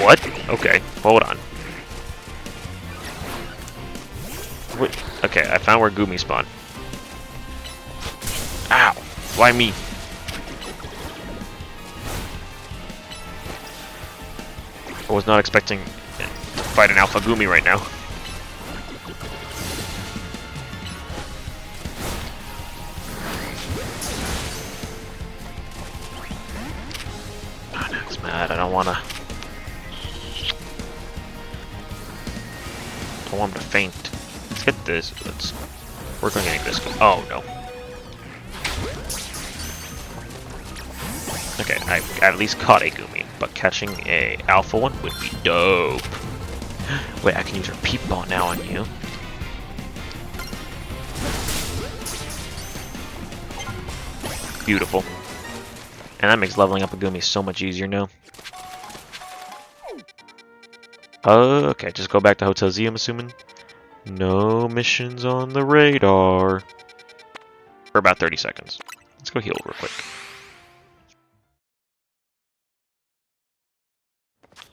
What? Okay, hold on. Wait, okay, I found where Gumi spawned. Ow! Why me? I was not expecting to fight an Alpha Gumi right now. Oh, no, he's mad. I don't want to him to faint. Let's get this. Let's work on getting this. Oh no. Okay, I at least caught a Gumi, but catching a alpha one would be dope. Wait, I can use her peep ball now on you. Beautiful. And that makes leveling up a Gumi so much easier now. Okay, just go back to Hotel Z, I'm assuming. No missions on the radar. For about 30 seconds. Let's go heal real quick.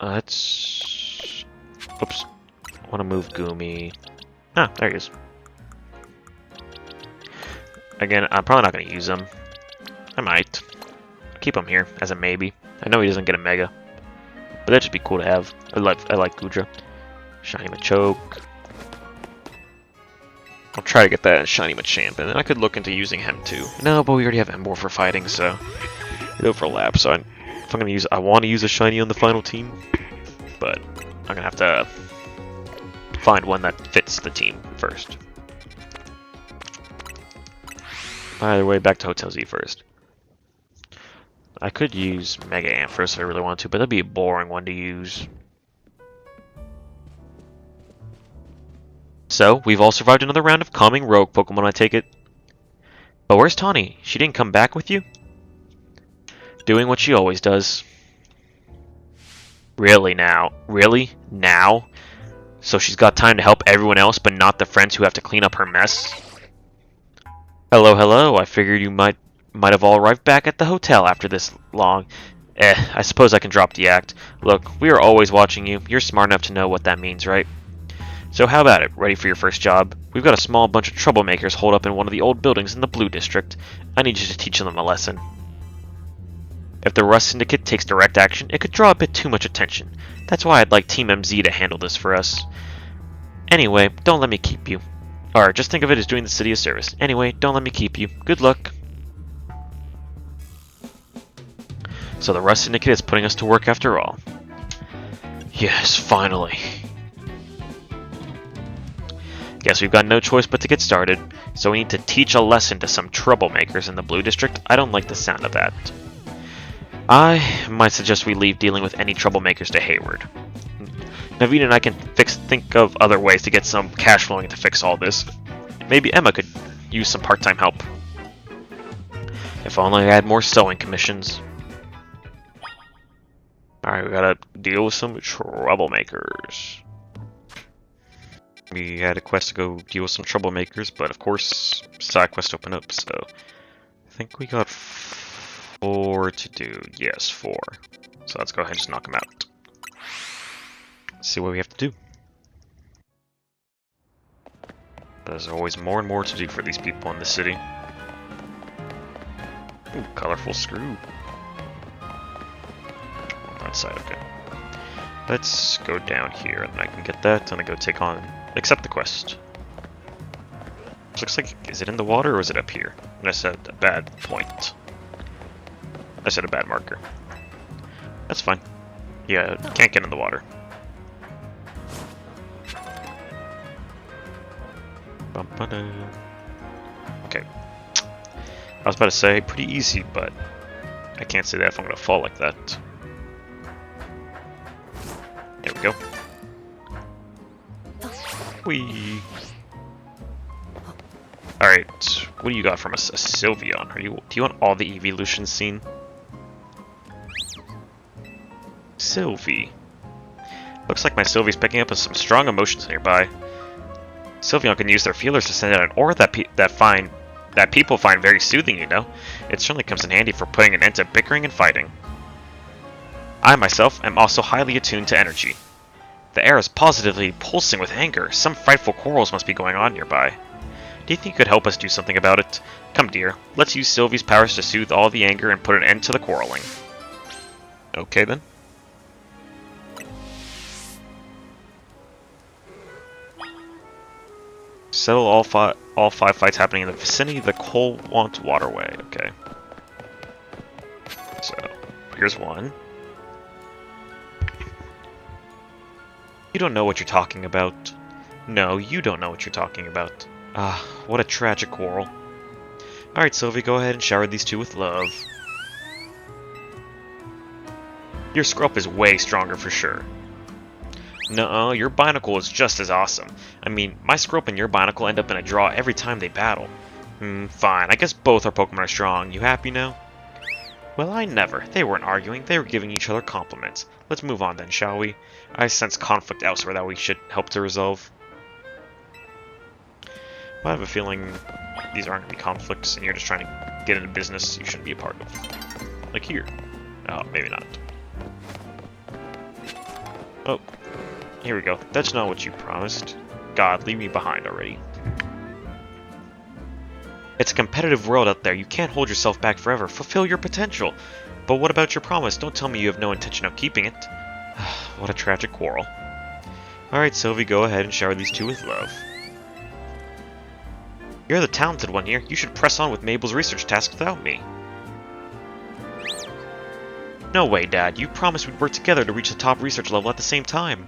Let's... Oops. I want to move Gumi. Ah, there he is. Again, I'm probably not going to use him. I might. Keep him here as a maybe. I know he doesn't get a Mega. But that'd just be cool to have. I like Gudra. Shiny Machoke. I'll try to get that Shiny Machamp, and then I could look into using him too. No, but we already have Emboar for fighting, so it overlaps. So if I'm gonna use, I want to use a Shiny on the final team, but I'm gonna have to find one that fits the team first. Either way, back to Hotel Z first. I could use Mega Ampharos if I really want to, but that'd be a boring one to use. So, we've all survived another round of calming rogue Pokemon, I take it. But where's Tawny? She didn't come back with you? Doing what she always does. Really now? Really? Now? So she's got time to help everyone else, but not the friends who have to clean up her mess? Hello, hello. I figured you might have all arrived back at the hotel after this long. I suppose I can drop the act. Look, we are always watching you. You're smart enough to know what that means, right? So how about it? Ready for your first job? We've got a small bunch of troublemakers holed up in one of the old buildings in the Blue District. I need you to teach them a lesson. If the Rust Syndicate takes direct action, it could draw a bit too much attention. That's why I'd like Team MZ to handle this for us. Anyway, don't let me keep you. Or just think of it as doing the city a service. Anyway, don't let me keep you. Good luck. So the Rust Syndicate is putting us to work after all. Yes, finally. Guess we've got no choice but to get started. So we need to teach a lesson to some troublemakers in the Blue District. I don't like the sound of that. I might suggest we leave dealing with any troublemakers to Hayward. Naveen and I can think of other ways to get some cash flowing to fix all this. Maybe Emma could use some part-time help. If only I had more sewing commissions. Alright, we gotta deal with some troublemakers. We had a quest to go deal with some troublemakers, but of course, side quest opened up, so I think we got 4 to do. Yes, 4. So let's go ahead and just knock them out. Let's see what we have to do. There's always more and more to do for these people in the city. Ooh, colorful screw. On that side, okay. Let's go down here, and then I can get that, and I go take on... accept the quest. This looks like... is it in the water, or is it up here? And I said a bad point. I said a bad marker. That's fine. Yeah, can't get in the water. Okay. I was about to say, pretty easy, but I can't say that if I'm going to fall like that. There we go. Whee! Alright, what do you got from us? A Sylveon? Do you want all the evolutions seen? Sylvie. Looks like my Sylvie's picking up some strong emotions nearby. Sylveon can use their feelers to send out an aura that people find very soothing, you know? It certainly comes in handy for putting an end to bickering and fighting. I myself am also highly attuned to energy. The air is positively pulsing with anger. Some frightful quarrels must be going on nearby. Do you think you could help us do something about it? Come, dear. Let's use Sylvie's powers to soothe all the anger and put an end to the quarreling. Okay, then. Settle all five fights happening in the vicinity of the Colwant Waterway. Okay. So, here's one. You don't know what you're talking about. No, you don't know what you're talking about. Ah, what a tragic quarrel. Alright, Sylvie, go ahead and shower these two with love. Your scrub is way stronger for sure. Nuh-uh, your Binacle is just as awesome. I mean, my Scrope and your Binacle end up in a draw every time they battle. Fine. I guess both our Pokemon are strong. You happy now? Well, I never. They weren't arguing. They were giving each other compliments. Let's move on then, shall we? I sense conflict elsewhere that we should help to resolve. I have a feeling these aren't going to be conflicts, and you're just trying to get into business you shouldn't be a part of. Like here. Oh, maybe not. Oh. Here we go. That's not what you promised. God, leave me behind already. It's a competitive world out there. You can't hold yourself back forever. Fulfill your potential. But what about your promise? Don't tell me you have no intention of keeping it. What a tragic quarrel. Alright, Sylvie, go ahead and shower these two with love. You're the talented one here. You should press on with Mabel's research task without me. No way, Dad. You promised we'd work together to reach the top research level at the same time.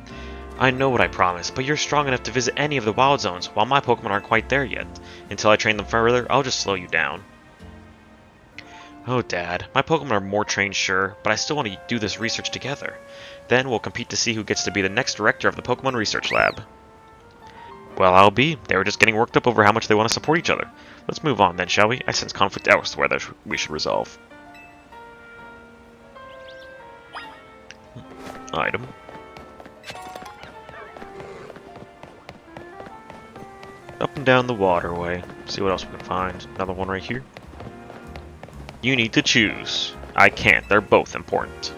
I know what I promised, but you're strong enough to visit any of the wild zones, while my Pokemon aren't quite there yet. Until I train them further, I'll just slow you down. Oh, Dad, my Pokemon are more trained, sure, but I still want to do this research together. Then we'll compete to see who gets to be the next director of the Pokemon Research Lab. Well, I'll be. They were just getting worked up over how much they want to support each other. Let's move on then, shall we? I sense conflict elsewhere that we should resolve. Item. Up and down the waterway. See what else we can find. Another one right here. You need to choose. I can't. They're both important.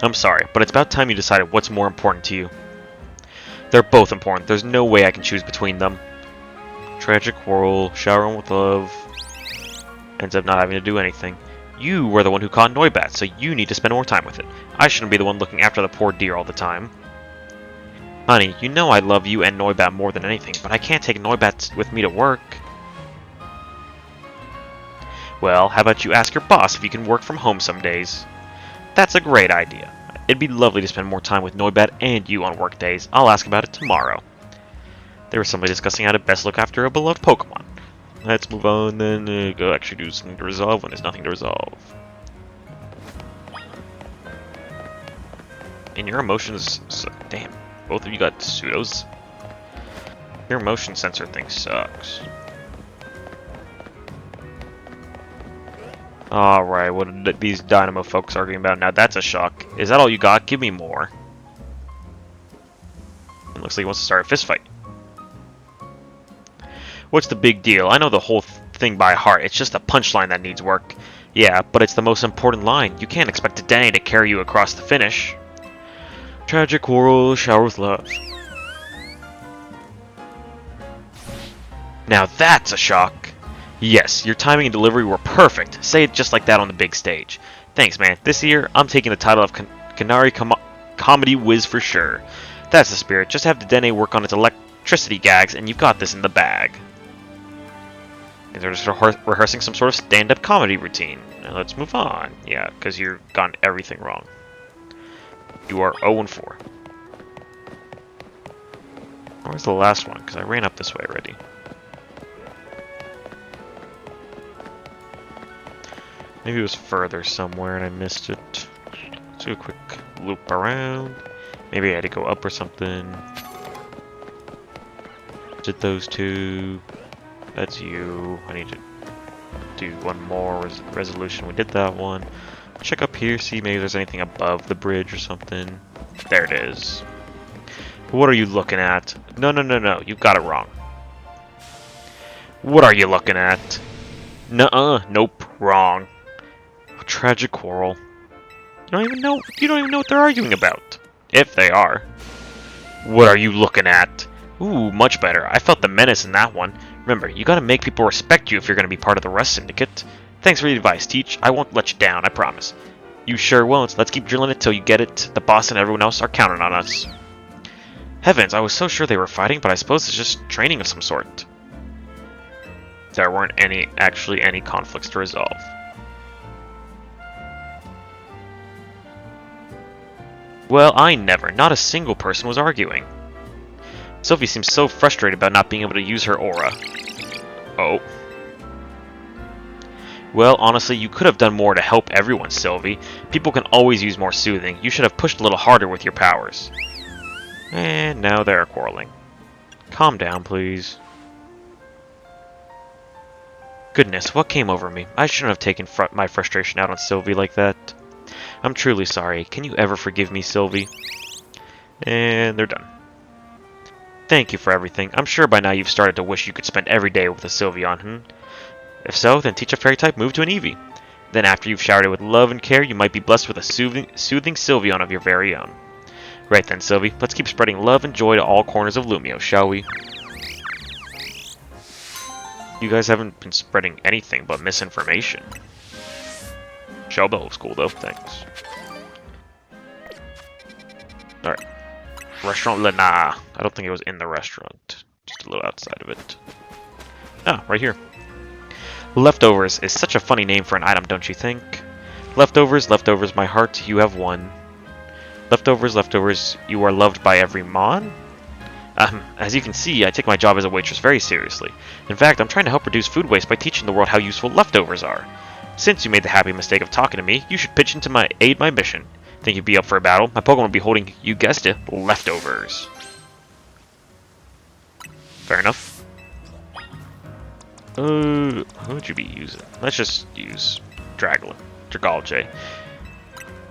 I'm sorry, but it's about time you decided what's more important to you. They're both important. There's no way I can choose between them. Tragic quarrel. Showering with love. Ends up not having to do anything. You were the one who caught Noibat, so you need to spend more time with it. I shouldn't be the one looking after the poor deer all the time. Honey, you know I love you and Noibat more than anything, but I can't take Noibat with me to work. Well, how about you ask your boss if you can work from home some days? That's a great idea. It'd be lovely to spend more time with Noibat and you on work days. I'll ask about it tomorrow. There was somebody discussing how to best look after a beloved Pokemon. Let's move on then, go actually do something to resolve when there's nothing to resolve. And your emotions... damn, both of you got pseudos. Your motion sensor thing sucks. Alright, what are these Dynamo folks arguing about now? That's a shock. Is that all you got? Give me more. It looks like he wants to start a fist fight. What's the big deal? I know the whole thing by heart. It's just a punchline that needs work. Yeah, but it's the most important line. You can't expect a Denny to carry you across the finish. Tragic quarrel, shower with love. Now that's a shock. Yes, your timing and delivery were perfect. Say it just like that on the big stage. Thanks, man. This year, I'm taking the title of Canary Comedy Whiz for sure. That's the spirit. Just have the Dene work on its electricity gags, and you've got this in the bag. And they're just rehearsing some sort of stand-up comedy routine. Now let's move on. Yeah, because you've gotten everything wrong. You are 0-4. Where's the last one? Because I ran up this way already. Maybe it was further somewhere and I missed it. Let's do a quick loop around. Maybe I had to go up or something. Did those two. That's you. I need to do one more resolution. We did that one. Check up here, see maybe there's anything above the bridge or something. There it is. What are you looking at? No, no, no, no. You got it wrong. What are you looking at? Nuh-uh. Nope. Wrong. A tragic quarrel. You don't even know what they're arguing about. If they are. What are you looking at? Ooh, much better. I felt the menace in that one. Remember, you gotta make people respect you if you're gonna be part of the Rust Syndicate. Thanks for the advice, Teach. I won't let you down, I promise. You sure won't. Let's keep drilling it till you get it. The boss and everyone else are counting on us. Heavens, I was so sure they were fighting, but I suppose it's just training of some sort. There weren't actually any conflicts to resolve. Well, I never. Not a single person was arguing. Sophie seems so frustrated about not being able to use her aura. Oh. Well, honestly, you could have done more to help everyone, Sylvie. People can always use more soothing. You should have pushed a little harder with your powers. And now they're quarreling. Calm down, please. Goodness, what came over me? I shouldn't have taken my frustration out on Sylvie like that. I'm truly sorry. Can you ever forgive me, Sylvie? And they're done. Thank you for everything. I'm sure by now you've started to wish you could spend every day with a Sylveon, If so, then teach a fairy type move to an Eevee. Then after you've showered it with love and care, you might be blessed with a soothing Sylveon of your very own. Right then, Sylvie, let's keep spreading love and joy to all corners of Lumio, shall we? You guys haven't been spreading anything but misinformation. Shellbell looks cool though, thanks. Alright. Restaurant Lena. I don't think it was in the restaurant. Just a little outside of it. Ah, right here. Leftovers is such a funny name for an item, don't you think? Leftovers, leftovers, my heart, you have won. Leftovers, leftovers, you are loved by every mon? As you can see, I take my job as a waitress very seriously. In fact, I'm trying to help reduce food waste by teaching the world how useful leftovers are. Since you made the happy mistake of talking to me, you should pitch in to aid my mission. Think you'd be up for a battle? My Pokemon will be holding, you guessed it, leftovers. Fair enough. Who would you be using? Let's just use Dragalge.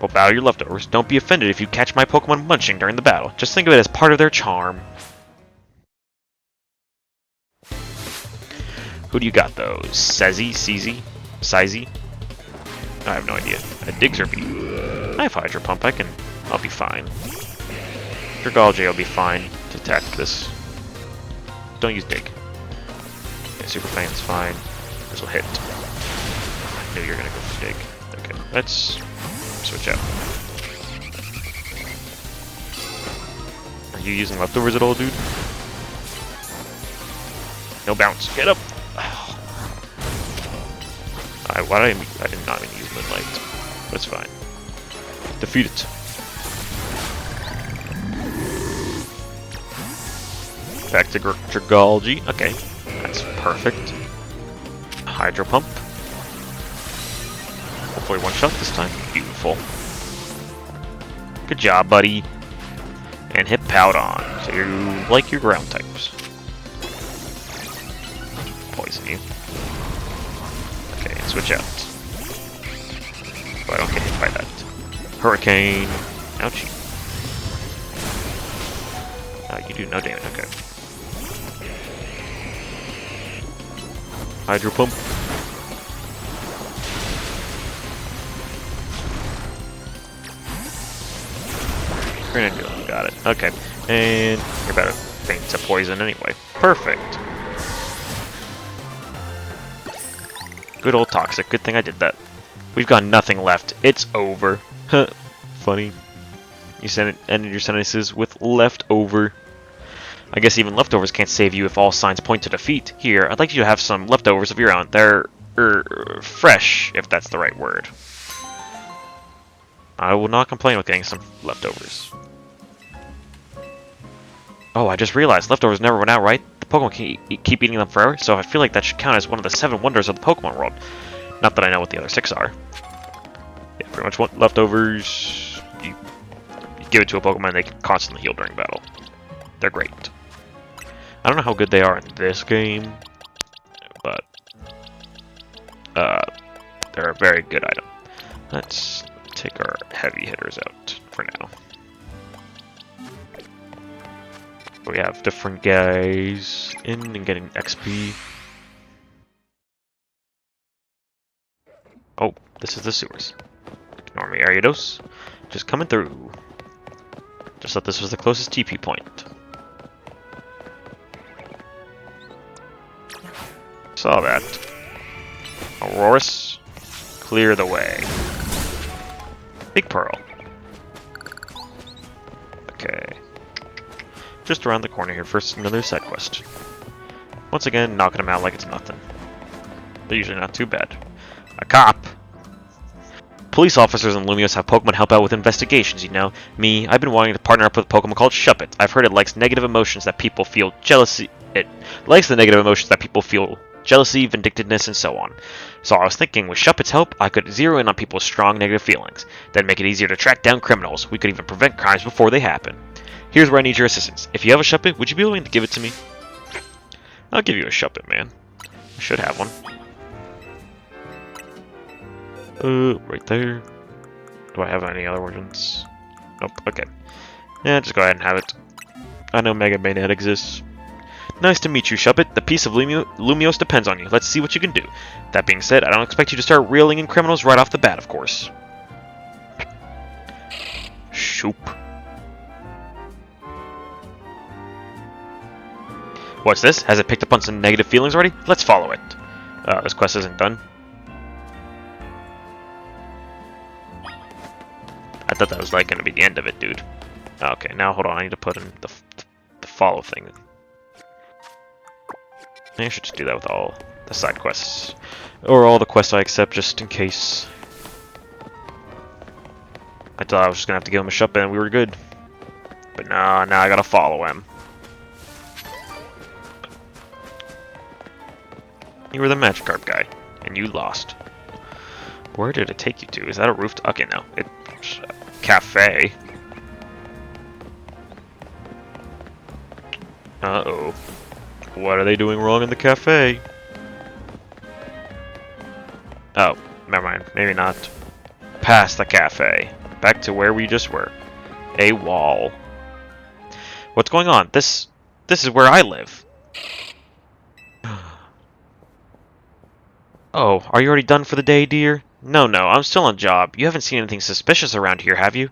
Well, battle your leftovers. Don't be offended if you catch my Pokemon munching during the battle. Just think of it as part of their charm. Who do you got, though? Sizzy? I have no idea. A Diggerby. I have Hydro Pump. I'll be fine. Dragalge will be fine to attack this. Don't use Dig. Okay, Super Fang's fine. This will hit. I knew you were gonna go for Dig. Okay, let's switch out. Are you using leftovers at all, dude? No bounce. Get up! I did not even use Moonlight. That's fine. Defeat it. Back to Dragalge. Okay, that's perfect. Hydro Pump. Hopefully one shot this time. Beautiful. Good job, buddy. And hit Powdon. So you like your ground types. Poison you. Okay, switch out. So I don't get hit by that. Hurricane. Ouchie. Oh, you do no damage. Okay. Hydro Pump. Grenadula, got it. Okay. And you're about to faint to poison anyway. Perfect. Good old Toxic. Good thing I did that. We've got nothing left. It's over. Huh. Funny. You ended your sentences with leftover. I guess even leftovers can't save you if all signs point to defeat. Here, I'd like you to have some leftovers of your own. They're, fresh, if that's the right word. I will not complain with getting some leftovers. Oh, I just realized leftovers never run out, right? The Pokemon can keep eating them forever, so I feel like that should count as one of the 7 wonders of the Pokemon world. Not that I know what the other 6 are. Yeah, pretty much want leftovers. You give it to a Pokemon, they can constantly heal during battle. They're great. I don't know how good they are in this game, but they're a very good item. Let's take our heavy hitters out for now. We have different guys in and getting XP. Oh, this is the sewers. Ignore me, Ariados. Just coming through. Just thought this was the closest TP point. Saw that. Aurorus, clear the way. Big Pearl. Okay. Just around the corner here. First, another side quest. Once again, knocking them out like it's nothing. They're usually not too bad. A cop! Police officers in Lumios have Pokemon help out with investigations, you know. Me, I've been wanting to partner up with a Pokemon called Shuppet. I've heard it likes negative emotions that people feel jealousy. It likes the negative emotions that people feel jealousy, vindictiveness, and so on. So I was thinking, with Shuppet's help, I could zero in on people's strong negative feelings. That'd make it easier to track down criminals. We could even prevent crimes before they happen. Here's where I need your assistance. If you have a Shuppet, would you be willing to give it to me? I'll give you a Shuppet, man. I should have one. Right there. Do I have any other ones? Nope, okay. Yeah, just go ahead and have it. I know Mega Bayonet exists. Nice to meet you, Shuppet. The peace of Lumios depends on you. Let's see what you can do. That being said, I don't expect you to start reeling in criminals right off the bat, of course. Shoop. What's this? Has it picked up on some negative feelings already? Let's follow it. This quest isn't done. I thought that was like going to be the end of it, dude. Okay, now hold on. I need to put in the follow thing. Maybe I should just do that with all the side quests. Or all the quests I accept, just in case. I thought I was just going to have to give him a Shuppet and we were good. But nah, now I got to follow him. You were the Magikarp guy, and you lost. Where did it take you to? Is that a roof? Okay, no. It's a cafe. Uh-oh. What are they doing wrong in the cafe? Oh, never mind. Maybe not. Past the cafe. Back to where we just were. A wall. What's going on? This is where I live. Oh, are you already done for the day, dear? No, I'm still on job. You haven't seen anything suspicious around here, have you?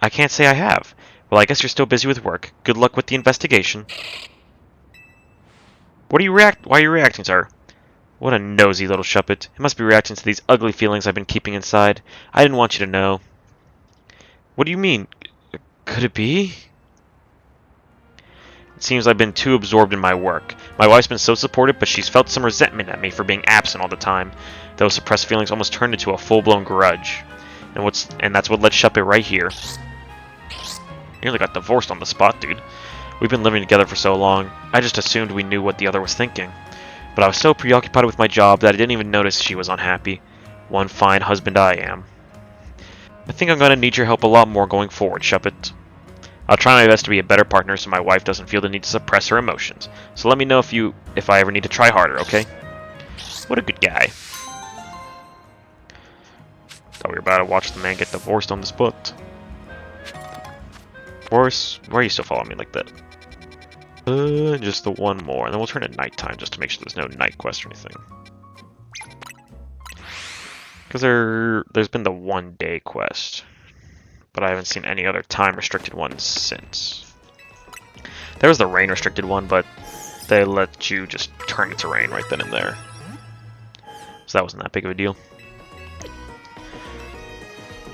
I can't say I have. Well, I guess you're still busy with work. Good luck with the investigation. Why are you reacting, sir? What a nosy little Shuppet. It must be reacting to these ugly feelings I've been keeping inside. I didn't want you to know. What do you mean? Could it be? It seems I've been too absorbed in my work. My wife's been so supportive, but she's felt some resentment at me for being absent all the time. Those suppressed feelings almost turned into a full-blown grudge. And that's what led Shuppet right here. Nearly got divorced on the spot, dude. We've been living together for so long. I just assumed we knew what the other was thinking. But I was so preoccupied with my job that I didn't even notice she was unhappy. One fine husband I am. I think I'm going to need your help a lot more going forward, Shuppet. I'll try my best to be a better partner so my wife doesn't feel the need to suppress her emotions. So let me know if I ever need to try harder, okay? What a good guy. Thought we were about to watch the man get divorced on the spot. Boris, why are you still following me like that? Just the one more, and then we'll turn it nighttime just to make sure there's no night quest or anything. Because there's been the one-day quest. But I haven't seen any other time-restricted ones since. There was the rain-restricted one, but they let you just turn it to rain right then and there. So that wasn't that big of a deal.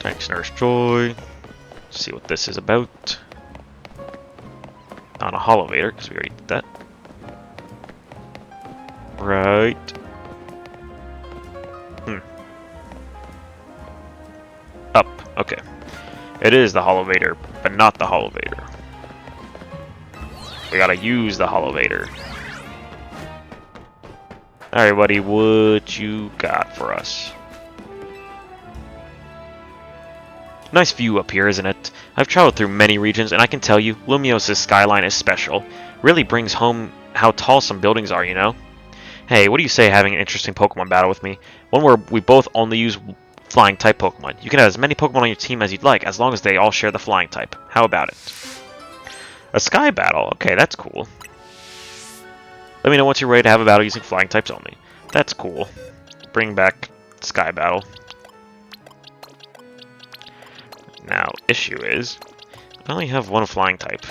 Thanks, Nurse Joy. Let's see what this is about. On a Holovator, because we already did that. Right. Up. Okay. It is the Holovator, but not the Holovator. We gotta use the Holovator. Alright, buddy, what you got for us? Nice view up here, isn't it? I've traveled through many regions, and I can tell you, Lumios' skyline is special. Really brings home how tall some buildings are, you know? Hey, what do you say having an interesting Pokemon battle with me? One where we both only use flying type Pokemon. You can have as many Pokemon on your team as you'd like, as long as they all share the flying type. How about it? A sky battle? Okay, that's cool. Let me know once you're ready to have a battle using flying types only. That's cool. Bring back sky battle. Now, issue is, I only have one flying type.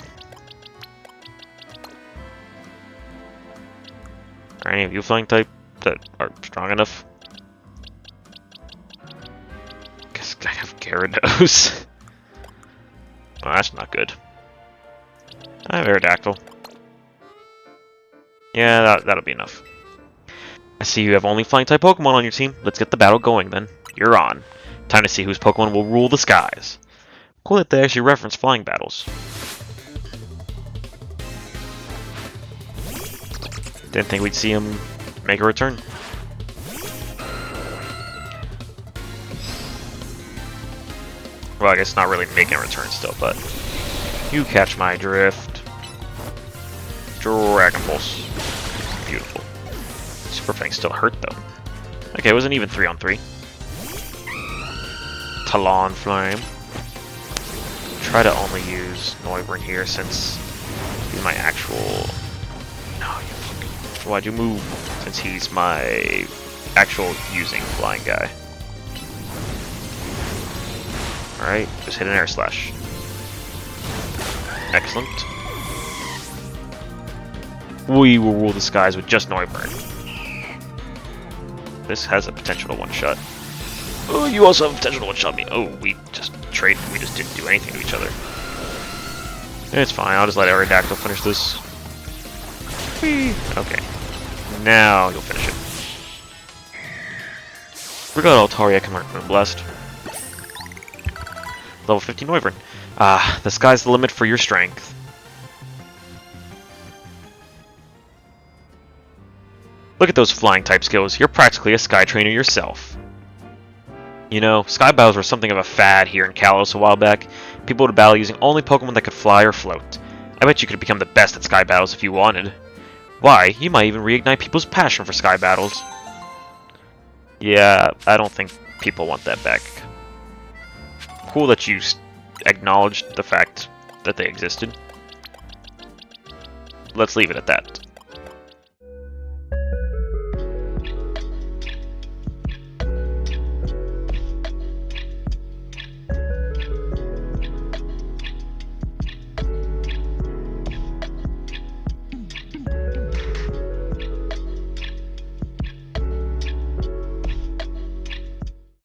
Are any of you flying type that are strong enough? Guess I have Gyarados. Oh, that's not good. I have Aerodactyl. Yeah, that'll be enough. I see you have only flying type Pokemon on your team. Let's get the battle going then. You're on. Time to see whose Pokemon will rule the skies. Cool that they actually reference flying battles. Didn't think we'd see him make a return. Well, I guess not really making a return still, but you catch my drift. Dragon Pulse. Beautiful. Super Fang still hurt though. Okay, it was an even 3-on-3. Talon Flame. Try to only use Noivern here since he's my actual... No, you fucking... Why'd you move? Since he's my actual using flying guy. Alright, just hit an Air Slash. Excellent. We will rule the skies with just Noivern. This has a potential to one-shot. Oh, you also have potential to one-shot me. Oh, we just didn't do anything to each other. It's fine, I'll just let Aerodactyl finish this. Whee! Okay. Now you'll finish it. Forgot Altaria can mark Moonblast. Level 50 Noivern. Ah, the sky's the limit for your strength. Look at those flying type skills. You're practically a sky trainer yourself. You know, sky battles were something of a fad here in Kalos a while back. People would battle using only Pokemon that could fly or float. I bet you could become the best at sky battles if you wanted. Why, you might even reignite people's passion for sky battles. Yeah, I don't think people want that back. Cool that you acknowledged the fact that they existed. Let's leave it at that.